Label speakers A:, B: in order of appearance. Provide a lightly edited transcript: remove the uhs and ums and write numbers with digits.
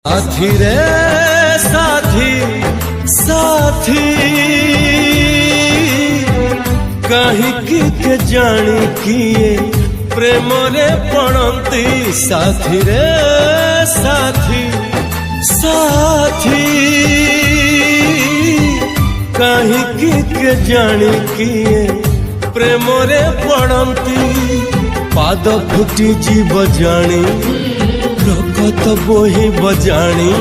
A: साथी रे साथी साथी कहीं के जानी किए प्रेम रे पड़ती। साथी रे साथी साथी कहीं के जानी किए प्रेम रे पड़ती। पाद फुटी जीव जानी रकत बोही बजाणी।